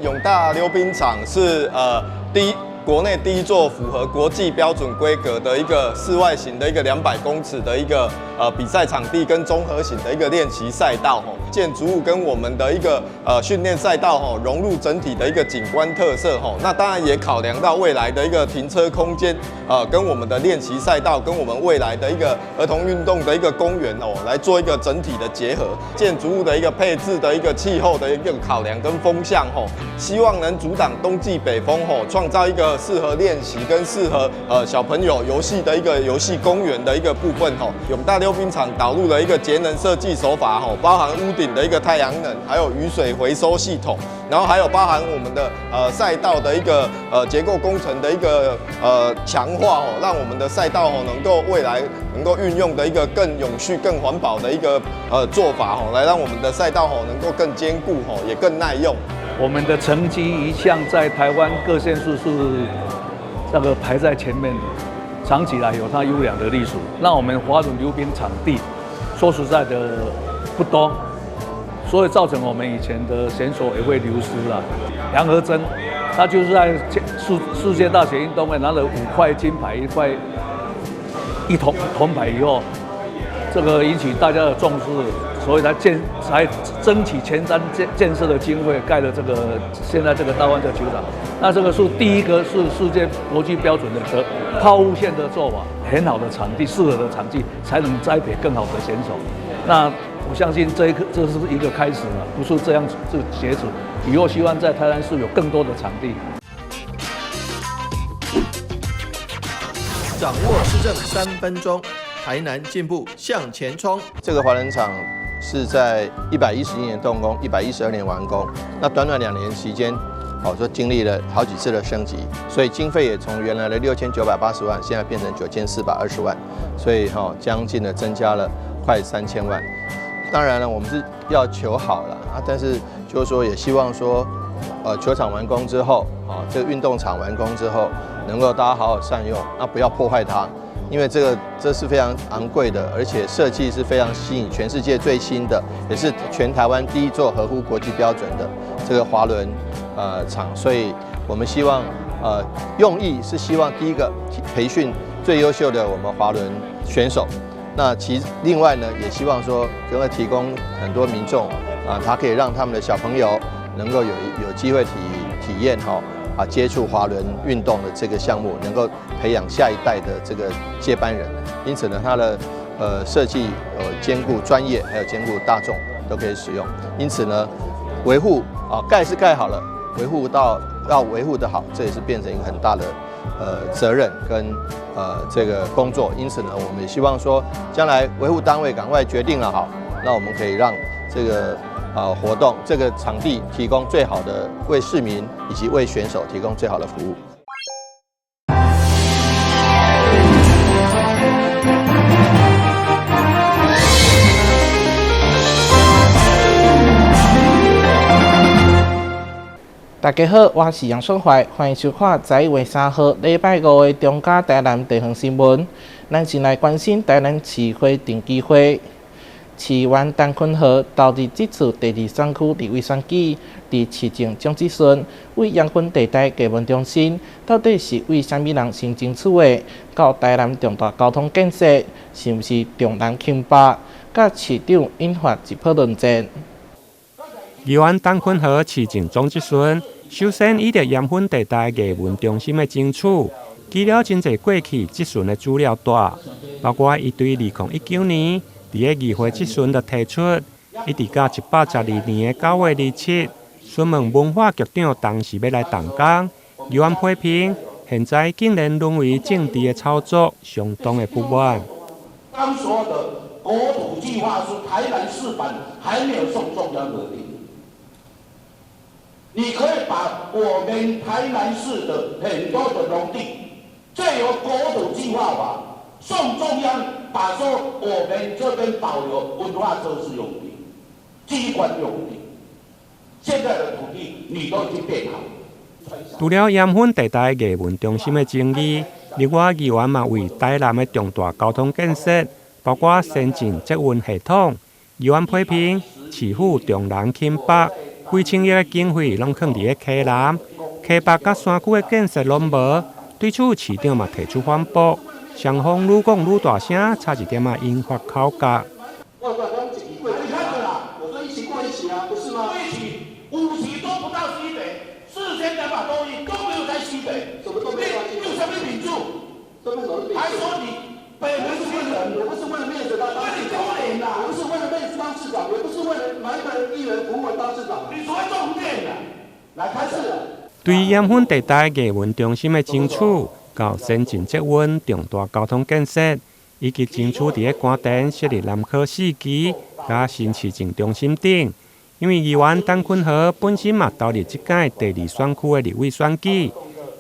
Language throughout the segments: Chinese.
永大溜冰场是国内第一座符合国际标准规格的一个室外型的一个200公尺的一个比赛场地跟综合型的一个练习赛道建筑物跟我们的一个训练赛道融入整体的一个景观特色那当然也考量到未来的一个停车空间跟我们的练习赛道跟我们未来的一个儿童运动的一个公园来做一个整体的结合，建筑物的一个配置的一个气候的一个考量跟风向希望能阻挡冬季北风创造一个适合练习跟适合小朋友游戏的一个游戏公园的一个部分永大溜冰场导入了一个节能设计手法包含屋顶的一个太阳能，还有雨水回收系统，然后还有包含我们的赛道的一个结构工程的一个强化让我们的赛道能够未来能够运用的一个更永续、更环保的一个做法来让我们的赛道能够更坚固也更耐用。我们的成绩一向在台湾各县市是那个排在前面的，长期来有它优良的历史。那我们滑轮溜冰场地说实在的不多，所以造成我们以前的选手也会流失了。杨和珍，他就是在世界大学运动会拿了5块金牌、1块铜牌以后，这个引起大家的重视。所以才争取前瞻建设的经费，盖了这个现在这个大湾这球场。那这个是第一个是世界国际标准的抛物线的做法，很好的场地，适合的场地，才能栽培更好的选手。那我相信这是一个开始了，不是这样就截止。以后希望在台南市有更多的场地。掌握市政3分钟，台南进步向前冲。这个滑轮场是在111年动工，112年完工。那短短2年期间，说经历了好几次的升级，所以经费也从原来的6980万，现在变成9420万，所以将近的增加了快3000万。当然了，我们是要求好了但是就是说也希望说，球场完工之后，这个运动场完工之后，能够大家好好善用，不要破坏它。因为这是非常昂贵的，而且设计是非常吸引全世界最新的，也是全台湾第一座合乎国际标准的这个滑轮场，所以我们希望用意是希望第一个培训最优秀的我们滑轮选手，那另外呢也希望说能够提供很多民众他可以让他们的小朋友能够有机会体验接触滑轮运动的这个项目，能够培养下一代的这个接班人。因此呢，它的设计兼顾专业，还有兼顾大众都可以使用。因此呢，维护盖是盖好了，维护要维护得好，这也是变成一个很大的责任跟这个工作。因此呢，我们也希望说，将来维护单位赶快决定了好，那我们可以让这个活动这个场地提供最好的，为市民以及为选手提供最好的服务。大家好，我是杨顺怀，欢迎收看11月3号礼拜5的中嘉台南地方新闻。咱先来关心台南市会定期会。市员陈坤和投入这次第2选区立委选举，伫市政蒋志顺为阳春地带艺文中心，到底是为虾米人先争取的？到台南重大交通建设，是毋是重南轻北？甲市长引发一波论战。议员陈坤和市政蒋志顺首先以着阳春地带艺文中心的争取，记了真侪过去志顺的资料带，包括伊对2019年。伫个议会质询就提出，一直到112年的9月27日，询问文化局长当时要来动工，议员批评现在竟然沦为政治的操作，相当的不满。刚说的国土计划书台南市版还没有送中央核定，你可以把我们台南市的很多的农地，借由国土计划法送中央。把说我们这边保留文化设施用地、机关用地，现在的土地你都已经变好。除了阳春地带艺文中心的争议，另外议员嘛为台南的重大交通建设，包括先进捷运系统，议员批评市府重南轻北，几千亿的经费拢放伫个溪南、溪北甲山区的建设拢无。对此，市长嘛提出反驳，双方愈讲愈大声，差一点引发口角。50都不到西北，4200多亿都没有在西北，什么都没有。你有什么秉住？还说你北门新人，我不是为了面子当市长，我不是为了面子当市长，也不是为了买本议员服务当市长。你所谓重点的，来开始。对于盐分地带艺文中心的争取，到先进捷运重大交通建设，以及争取伫个关田设立南科4期，甲新市政中心等。因为议员陈坤和本身嘛投入这届第2选区的立委选举，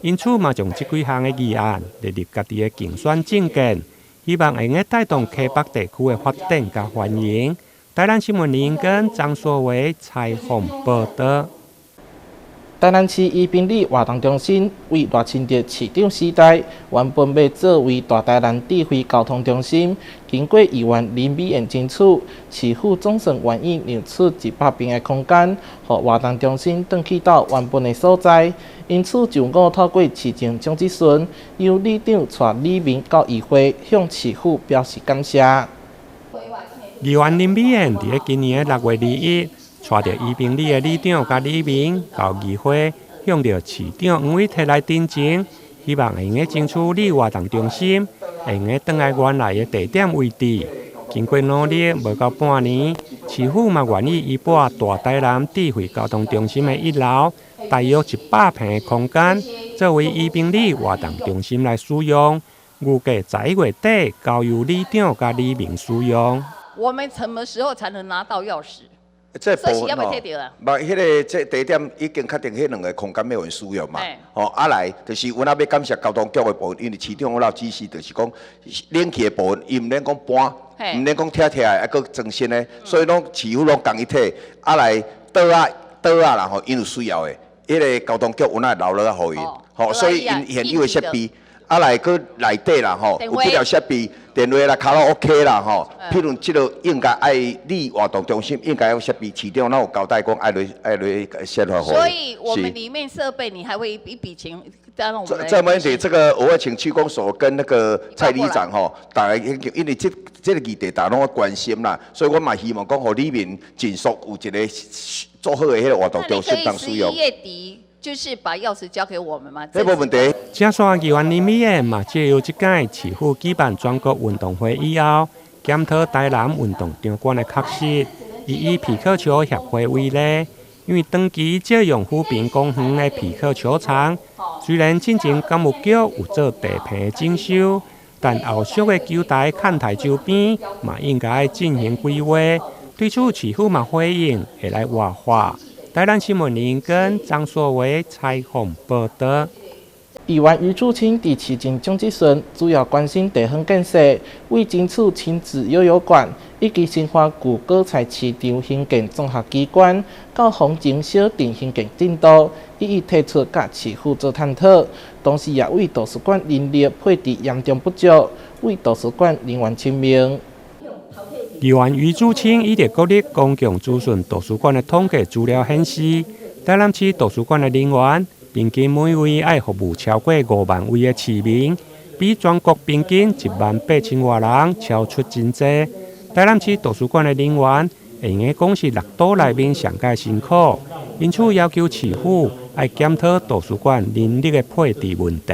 因此嘛将这几项的议案列入家己的竞选政见，希望会用带动溪北地区的发展甲繁荣。台南新闻林跟张硕伟采访报道。台南市宜宾里活动中心为赖清德市长时代原本要作为大台南智慧交通中心，经过议员林美燕争取，市府总算愿意让出100平的空间，让活动中心转去到原本的所在。因此，上午透过市政蒋志顺，由里长带李明到议会向市府表示感谢。议员林美燕伫今年的6月21日。带着宜宾里的里长甲李明到议会，向着市长黄伟提来申请，希望会用争取里活动中心，会用转来原来的地点位置。经过努力，无到半年，市府嘛愿意移拨大台南智慧交通中心的1楼，大约100平的空间，作为宜宾里活动中心来使用。预计11月底交由里长甲李明使用。我们什么时候才能拿到钥匙？这部分要不要摕到啊？无，迄个这地点已经确定，迄2个空间没有人使用嘛。来，就是阮要感谢交通局的部分，因为市长有指示，就是讲冷气的部分，伊唔免讲搬，唔免讲拆来，还佫装新的，所以拢市府拢共一体。来倒啦吼，因有需要的，迄个交通局有那留落互因，所以因现有的设备。来佫内底啦吼，有几条设备，电话啦、卡拉 OK 啦吼。譬如即个应该爱里活动中心应该有设备，市长那有交代讲爱来设法。所以我们里面设备你还会一笔钱当我们。这没问题，这个我会请区公所跟那个蔡里长吼，大家因为这个议题大家拢关心啦，所以我嘛希望讲，互里面尽速有一个做好的迄个活动中心当使用。11月底。就是把钥匙交给我们嘛，这没问题。正山议员林美燕嘛，借由这届市府举办全国运动会以后，检讨台南运动场馆的确实，以皮克球协会为例，因为长期借用富平公园的皮克球场，虽然进前干务局有做地皮的整修，但后续的球台、看台周边嘛应该进行规划。对此，市府嘛回应会来活化。台南新闻林跟张硕伟采访报道。议员余柱清伫市政蒋志顺主要关心地方建设，为争取亲子幼幼馆以及新华旧果菜市场兴建综合机关，到风情小镇兴建进度，一一提出甲市府做探讨。同时也为图书馆人力配置严重不足，为图书馆人员清明。议员余柱清以伫国立公共资讯图书馆的统计资料显示，台南市图书馆的人员平均每位爱服务超过5万位的市民，比全国平均18000多人超出真多。台南市图书馆的人员会用讲是6都内面上界辛苦，因此要求市府爱检讨图书馆人力的配置问题。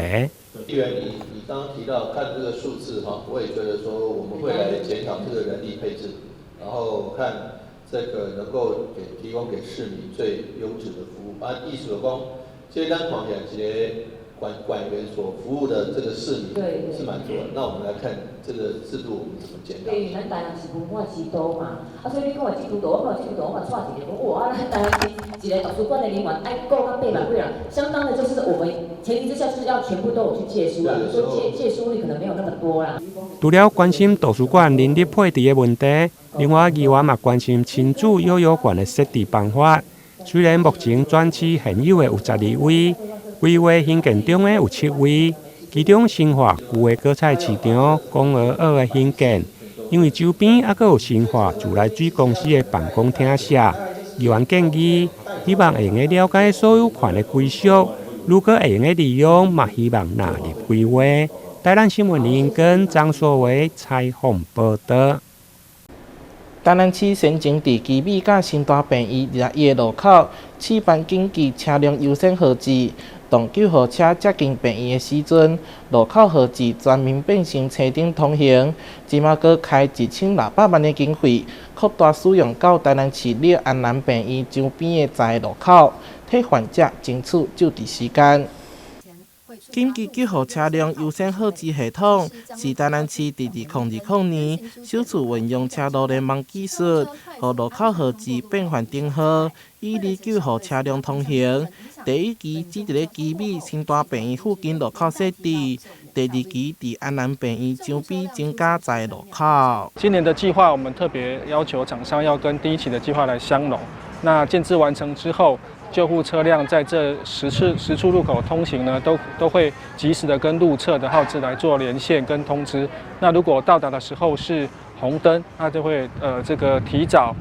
议员，你刚刚提到看这个数字哈，我也觉得说我们会来检讨这个人力配置，然后看这个能够提供给市民最优质的服务。意思是讲，这单狂讲些管员所服务的这个市民是蛮多的。那我们来看这个制度我们怎么检讨。对，咱台南是文化之都嘛，所以你看我制度度，我看制度度，我嘛带一个讲，哇，咱台南是一个图书馆的人员，爱够到800位啦，相当的就是我们前提之下就是要全部都有去借书啦，就说借书率可能没有那么多啦。除了关心图书馆人力配置的问题，另外议员嘛关心亲子幼幼馆的设置办法。虽然目前全市现有的有12位，规划兴建中的有7位，其中新化旧的果菜市场公园2的兴建，因为周边还佫有新化自来水公司的办公厅舍，议员建议，希望会用了解所有权的归属，如果会用利用，嘛希望纳入规划。台南新闻林跟张硕伟采访报道。台南市先前伫基美甲新大病院2路口试办紧急车辆优先号志，当救护车接近病院的时阵，路口号志全面变成车顶通行。即马阁开1600万的经费，扩大使用到台南市立安南病院周边的10个路口，替患者争取就治时间。紧急救护车辆优先号志系统是台南市伫2020年首次运用车路联网技术，让路口号志变换灯号，以利救护车辆通行。第一期只伫咧基美新大病院附近路口设置，第二期伫安南病院周边增加10个路口。今年的计划，我们特别要求厂商要跟第一期的计划来相容。那建制完成之后，救护车辆在这10处路口通行呢，都会及时的跟路侧的号志来做连线跟通知。那如果到达的时候是红灯，那就会这个提早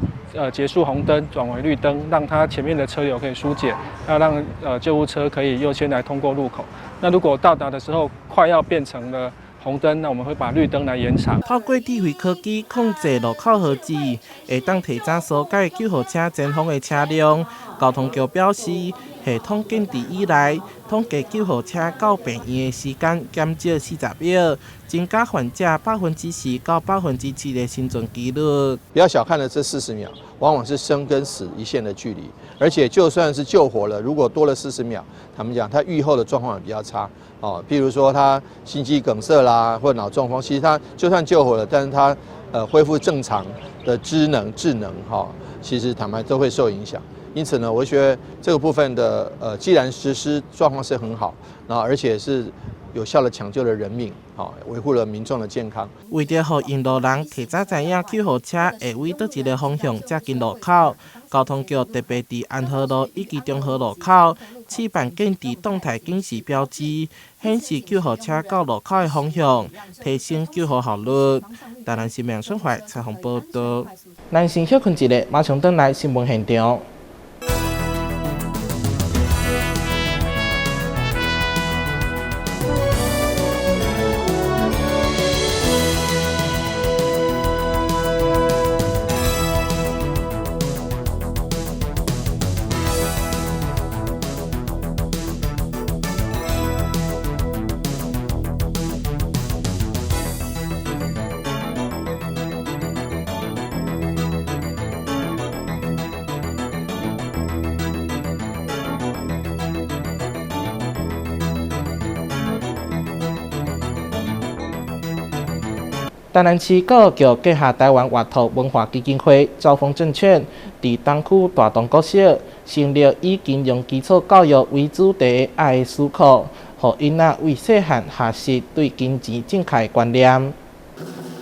结束红灯，转为绿灯，让它前面的车流可以疏解，要让救护车可以优先来通过路口。那如果到达的时候快要变成了红灯，那我们会把绿灯来延长。透过智慧科技控制路口号志，会当提早疏解救护车前方的车辆。交通局表示，系统建制以来，统计救护车到病院的时间减少40秒，增加患者4%到7%的生存几率。不要小看了这40秒，往往是生跟死一线的距离。而且就算是救活了，如果多了40秒，他们讲他预后的状况也比较差。譬如说他心肌梗塞啦，或脑中风，其实他就算救活了，但是他恢复正常的智能，其实坦白都会受影响。因此呢，我觉得这个部分的既然实施状况是很好，然后而且是有效的抢救了人命，维护了民众的健康。为着让沿路人提早知影救护车会往倒一个方向接近路口，交通局特别伫安和路以及中和路口试办建置动态警示标志，显示救护车到路口的方向，提升救护效率。台南新闻孙怀采访报道。咱先休困一下，马上转来新闻现场。台南市教育局结合台湾活土文化基金会、兆丰证券，伫东区大同国小成立以金融基础教育为主题的爱的思考，让囡仔为细汉学习对金钱正确的观念。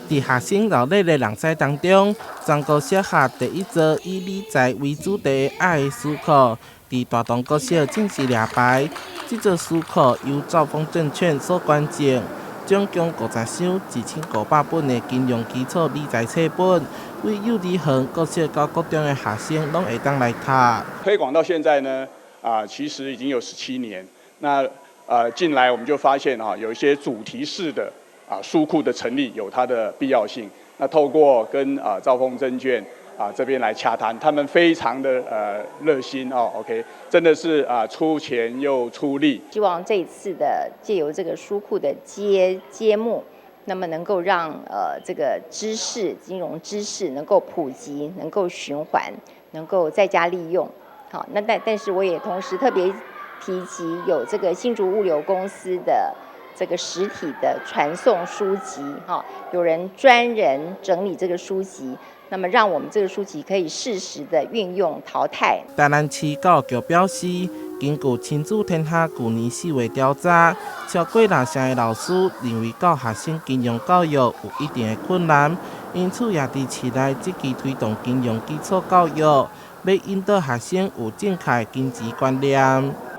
伫学生热烈的人赛当中，全国小学第一座以理财为主题的爱的思考，伫大同国小正式掠牌。这座思考由兆丰证券所捐赠。总共50箱2500本的金融基础理财册本，为幼儿园、国小到高中的学生拢会当来读。推广到现在呢，其实已经有17年。那近来我们就发现有一些主题式的书库的成立有它的必要性。那透过跟兆丰证券这边来洽谈，他们非常的热心OK， 真的是出钱又出力。希望这一次的借由这个书库的揭幕，那么能够让这个金融知识能够普及，能够循环，能够在家利用。好，那但是我也同时特别提及有这个新竹物流公司的这个实体的传送书籍，有专人整理这个书籍。那么，让我们这个书籍可以适时的运用淘汰。台南市教育局表示，根据亲子天下去年4月调查，超过60成的老师认为教学生金融教育有一定的困难，因此也伫市内积极推动金融基础教育，要引导学生有正确的经济观念。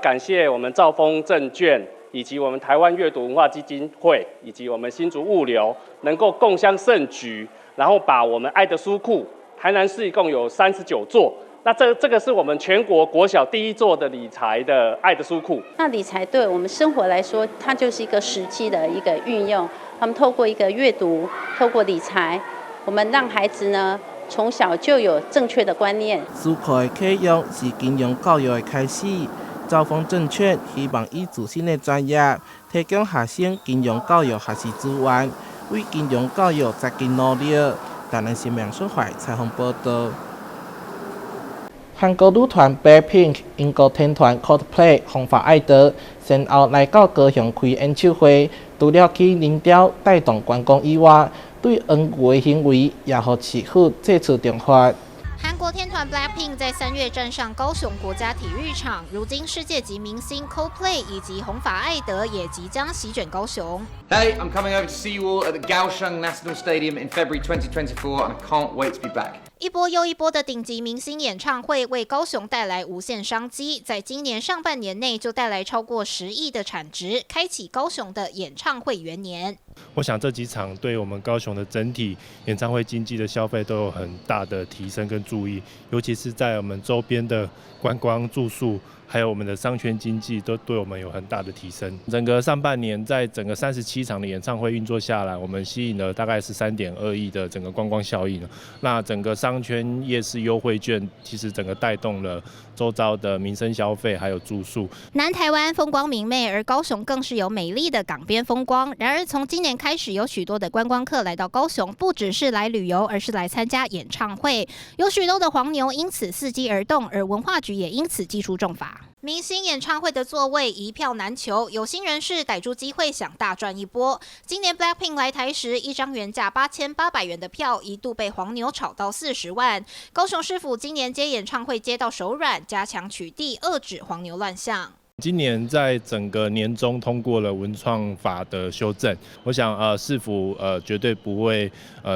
感谢我们兆丰证券以及我们台湾阅读文化基金会以及我们新竹物流能够共襄盛举。然后把我们爱的书库，台南市一共有39座，那这个是我们全国国小第一座的理财的爱的书库。那理财对我们生活来说，它就是一个实际的一个运用。他们透过一个阅读，透过理财，我们让孩子呢从小就有正确的观念。思考的启用是金融教育的开始。兆丰证券希望以自身的专业，提供学生金融教育学习资源，为金融教育扎根努力。台南新闻所怀采访报道。韩国女团 BLACKPINK、英国天团 Coldplay、红发爱德先后来到高雄开演唱会，除了去领调带动观光以外，对恩国的行为也让市府再次重发。韩国天团 BLACKPINK 在3月站上高雄国家体育场，如今世界级明星 Coldplay 以及红发爱德也即将席卷高雄。Hey, I'm coming over to see you all at the Kaohsiung National Stadium in February 2024, and I can't wait to be back. 一波又一波的顶级明星演唱会为高雄带来无限商机，在今年上半年内就带来超过10亿的产值，开启高雄的演唱会元年。我想这几场对我们高雄的整体演唱会经济的消费都有很大的提升跟注意，尤其是在我们周边的观光住宿，还有我们的商圈经济都对我们有很大的提升。整个上半年在整个37场的演唱会运作下来，我们吸引了大概是3.2亿的整个观光效应。那整个商圈夜市优惠券其实整个带动了周遭的民生消费还有住宿。南台湾风光明媚，而高雄更是有美丽的港边风光。然而从今年开始，有许多的观光客来到高雄，不只是来旅游，而是来参加演唱会。有许多的黄牛因此伺机而动，而文化局也因此祭出重罚。明星演唱会的座位一票难求，有心人士逮住机会想大赚一波。今年 BLACKPINK 来台时，一张原价8800元的票一度被黄牛炒到40万。高雄市府今年接演唱会接到手软，加强取缔，遏止黄牛乱象。今年在整个年中通过了文创法的修正，我想市府绝对不会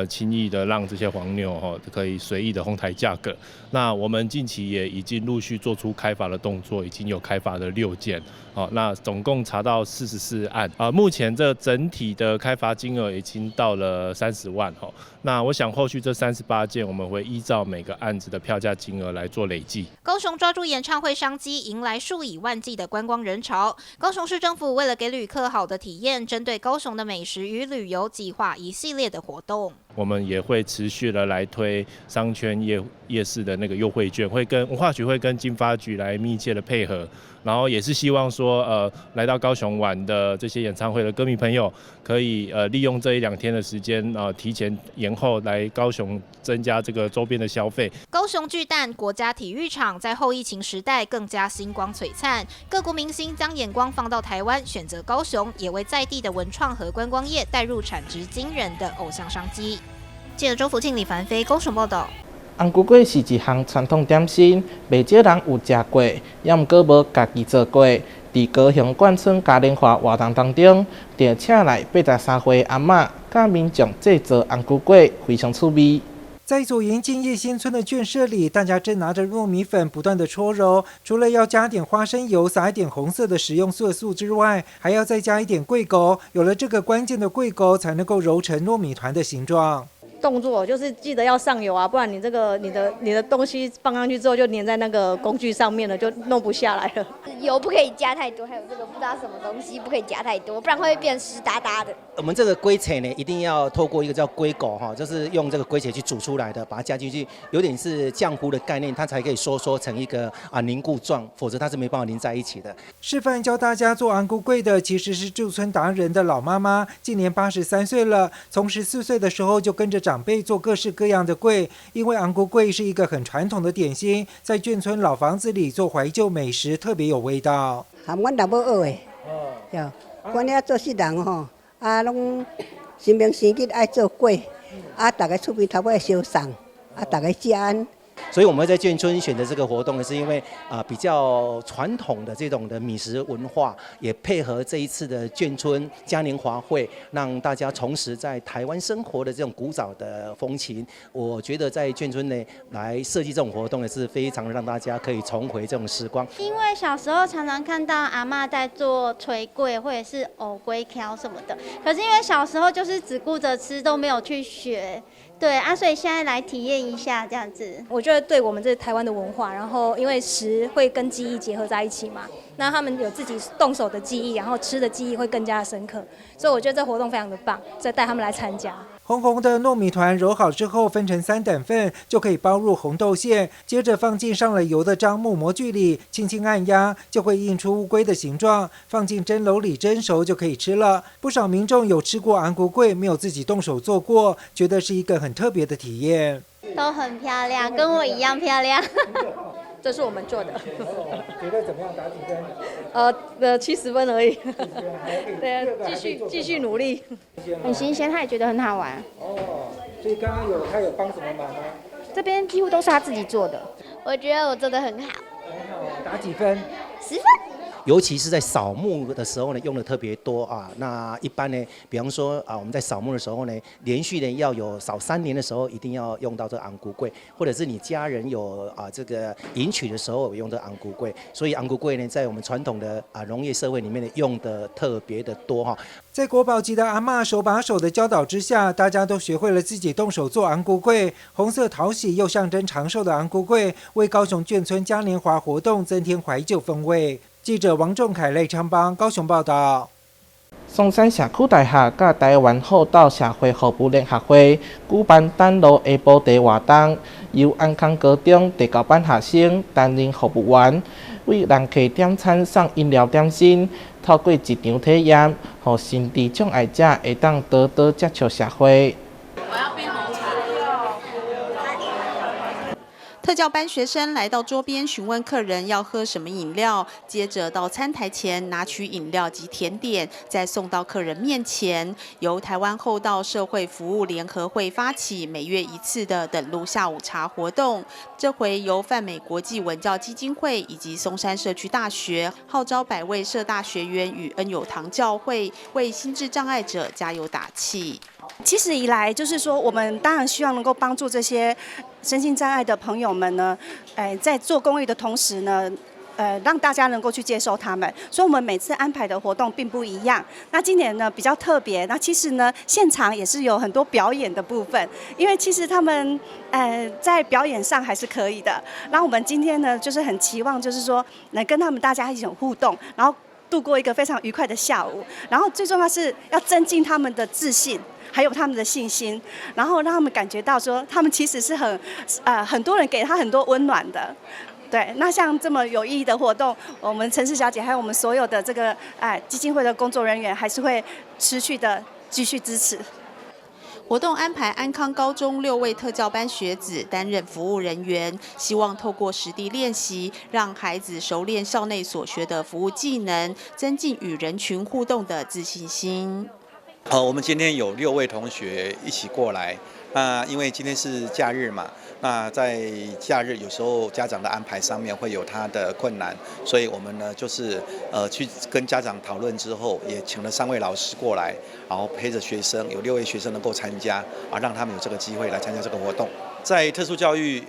轻易的让这些黄牛可以随意的哄抬价格。那我们近期也已经陆续做出开罚的动作，已经有开罚的6件，那总共查到44案，目前这整体的开罚金额已经到了30万，那我想后续这38件我们会依照每个案子的票价金额来做累计。高雄抓住演唱会商机，迎来数以万计的观光人潮。高雄市政府为了给旅客好的体验，针对高雄的美食与旅游计划一系列的活动。我们也会持续的来推商圈夜市的那个优惠券，会跟文化局会跟经发局来密切的配合，然后也是希望说来到高雄玩的这些演唱会的歌迷朋友，可以利用这1-2天的时间提前延后来高雄，增加这个周边的消费。高雄巨蛋国家体育场在后疫情时代更加星光璀璨，各国明星将眼光放到台湾，选择高雄，也为在地的文创和观光业带入产值惊人的偶像商机。记者周福庆、李凡飞高雄报道。红菇粿是一项传统点心，袂少人有食过，也毋过无家己做过。伫高雄冠村嘉年华活动当中，就请来83岁阿嬷，甲民众制作红菇粿，非常趣味。在左营建业新村的圈舍里，大家正拿着糯米粉不断的搓揉，除了要加点花生油、撒一点红色的食用色素之外，还要再加一点桂篼。有了这个关键的桂篼，才能够揉成糯米团的形状。动作就是记得要上油啊，不然你的东西放上去之后就粘在那个工具上面了，就弄不下来了。油不可以加太多，还有这个不知道什么东西不可以加太多，不然会变湿哒哒的。我们这个龟粞呢，一定要透过一个叫龟篼哈，就是用这个龟粞去煮出来的，把它加进去，有点是浆糊的概念，它才可以收缩成一个凝固状，否则它是没办法凝在一起的。示范教大家做红菇粿的其实是驻村达人的老妈妈，今年83岁了，从14岁的时候就跟着长辈做各式各样的粿，因为红菇粿是一个很传统的点心，在眷村老房子里做怀旧美食特别有味道。含阮老母学的，阮遐做事人吼，拢新明生日爱做粿，大家厝边头尾烧送，大家食安。所以我们在眷村选择这个活动，是因为比较传统的这种的米食文化，也配合这一次的眷村嘉年华会，让大家重拾在台湾生活的这种古早的风情。我觉得在眷村呢来设计这种活动，也是非常让大家可以重回这种时光。因为小时候常常看到阿嬷在做炊粿或者是藕粿条什么的，可是因为小时候就是只顾着吃，都没有去学。对啊，所以现在来体验一下这样子。我觉得对我们这台湾的文化，然后因为食会跟记忆结合在一起嘛，那他们有自己动手的记忆，然后吃的记忆会更加深刻，所以我觉得这活动非常的棒，所以带他们来参加。红红的糯米团揉好之后，分成3等份，就可以包入红豆馅，接着放进上了油的樟木模具里，轻轻按压，就会印出乌龟的形状，放进蒸笼里蒸熟就可以吃了。不少民众有吃过安菇粿，没有自己动手做过，觉得是一个很特别的体验。都很漂亮，跟我一样漂亮。这是我们做的。觉得怎么样？打几分？70分而已。对，继续努力。很新鲜，他也觉得很好玩。哦，所以刚刚他有帮什么忙吗？这边几乎都是他自己做的。我觉得我做的很好。很好，打几分？10分。尤其是在扫墓的时候呢，用的特别多啊。那一般呢，比方说啊，我们在扫墓的时候呢，连续呢要有扫3年的时候，一定要用到这个安菇粿，或者是你家人有这个迎娶的时候用这个安菇粿。所以安菇粿呢，在我们传统的农业社会里面呢，用的特别的多哈。在国宝级的阿嬷手把手的教导之下，大家都学会了自己动手做安菇粿。红色讨喜又象征长寿的安菇粿，为高雄眷村嘉年华活动增添怀旧风味。记者王仲凯、赖昌邦高雄报道。松山社区大学甲台湾厚道社会服务联合会举办丹路下晡茶活动，由安康高中第9班学生担任服务员，为人客点餐送饮料点心，透过一场体验，让心智障碍者会当多多接触社会。我要冰红茶。特教班学生来到桌边询问客人要喝什么饮料，接着到餐台前拿取饮料及甜点，再送到客人面前。由台湾厚道社会服务联合会发起每月1次的等路下午茶活动，这回由泛美国际文教基金会以及松山社区大学号召100位社大学员与恩友堂教会为心智障碍者加油打气。其实以来就是说，我们当然希望能够帮助这些身心障碍的朋友们呢，在做公益的同时呢，让大家能够去接受他们。所以我们每次安排的活动并不一样。那今年呢比较特别，那其实呢现场也是有很多表演的部分，因为其实他们在表演上还是可以的。那我们今天呢就是很期望，就是说能跟他们大家一起互动，然后度过一个非常愉快的下午。然后最重要是要增进他们的自信。还有他们的信心，然后让他们感觉到说，他们其实是很多人给他很多温暖的。对，那像这么有意义的活动，我们陈氏小姐还有我们所有的这个基金会的工作人员，还是会持续的继续支持。活动安排安康高中6位特教班学子担任服务人员，希望透过实地练习，让孩子熟练校内所学的服务技能，增进与人群互动的自信心。我们今天有6位同学一起过来。那因为今天是假日嘛，那在假日有时候家长的安排上面会有他的困难，所以我们呢就是去跟家长讨论之后，也请了3位老师过来，然后陪着学生，有6位学生能够参加，让他们有这个机会来参加这个活动。在特殊教育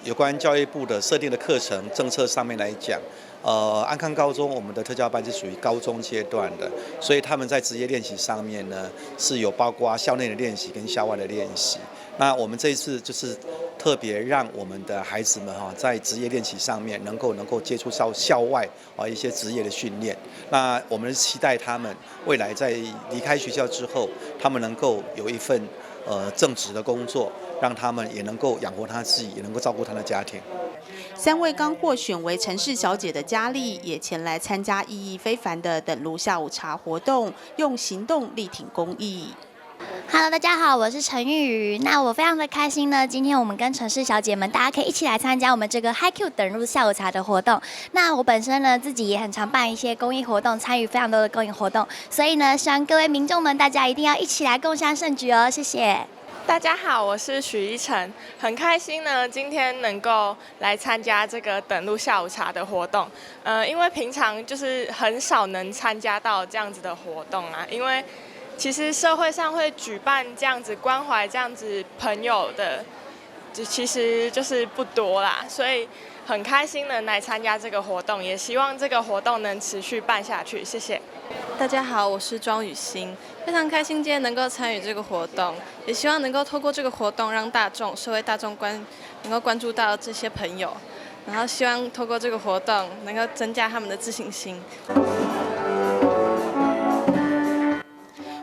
有关教育部的设定的课程政策上面来讲。安康高中我们的特教班是属于高中阶段的，所以他们在职业练习上面呢是有包括校内的练习跟校外的练习。那我们这一次就是特别让我们的孩子们在职业练习上面能够接触到校外一些职业的训练。那我们期待他们未来在离开学校之后，他们能够有一份正职的工作，让他们也能够养活他自己，也能够照顾他的家庭。3位刚获选为陈氏小姐的佳丽也前来参加意义非凡的等路下午茶活动，用行动力挺公益。Hello， 大家好，我是陈玉瑜。那我非常的开心呢，今天我们跟陈氏小姐们，大家可以一起来参加我们这个 HiQ 等路下午茶的活动。那我本身呢，自己也很常办一些公益活动，参与非常多的公益活动，所以呢，希望各位民众们，大家一定要一起来共襄盛举哦，谢谢。大家好，我是许依晨，很开心呢，今天能够来参加这个等路下午茶的活动。因为平常就是很少能参加到这样子的活动啊，因为其实社会上会举办这样子关怀这样子朋友的，其实就是不多啦，所以很开心能来参加这个活动，也希望这个活动能持续办下去。谢谢。大家好，我是庄雨欣，非常开心今天能够参与这个活动，也希望能够透过这个活动让社会大众能够关注到这些朋友，然后希望透过这个活动能够增加他们的自信心。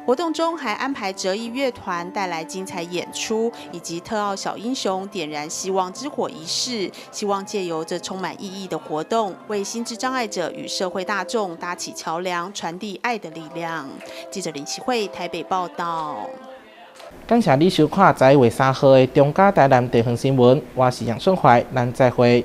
活动中还安排折翼乐团带来精彩演出，以及特奥小英雄点燃希望之火仪式，希望借由这充满意义的活动，为心智障碍者与社会大众搭起桥梁，传递爱的力量。记者林启慧台北报道。感谢你收看11月3号的中嘉台南地方新闻，我是杨顺怀，咱再会。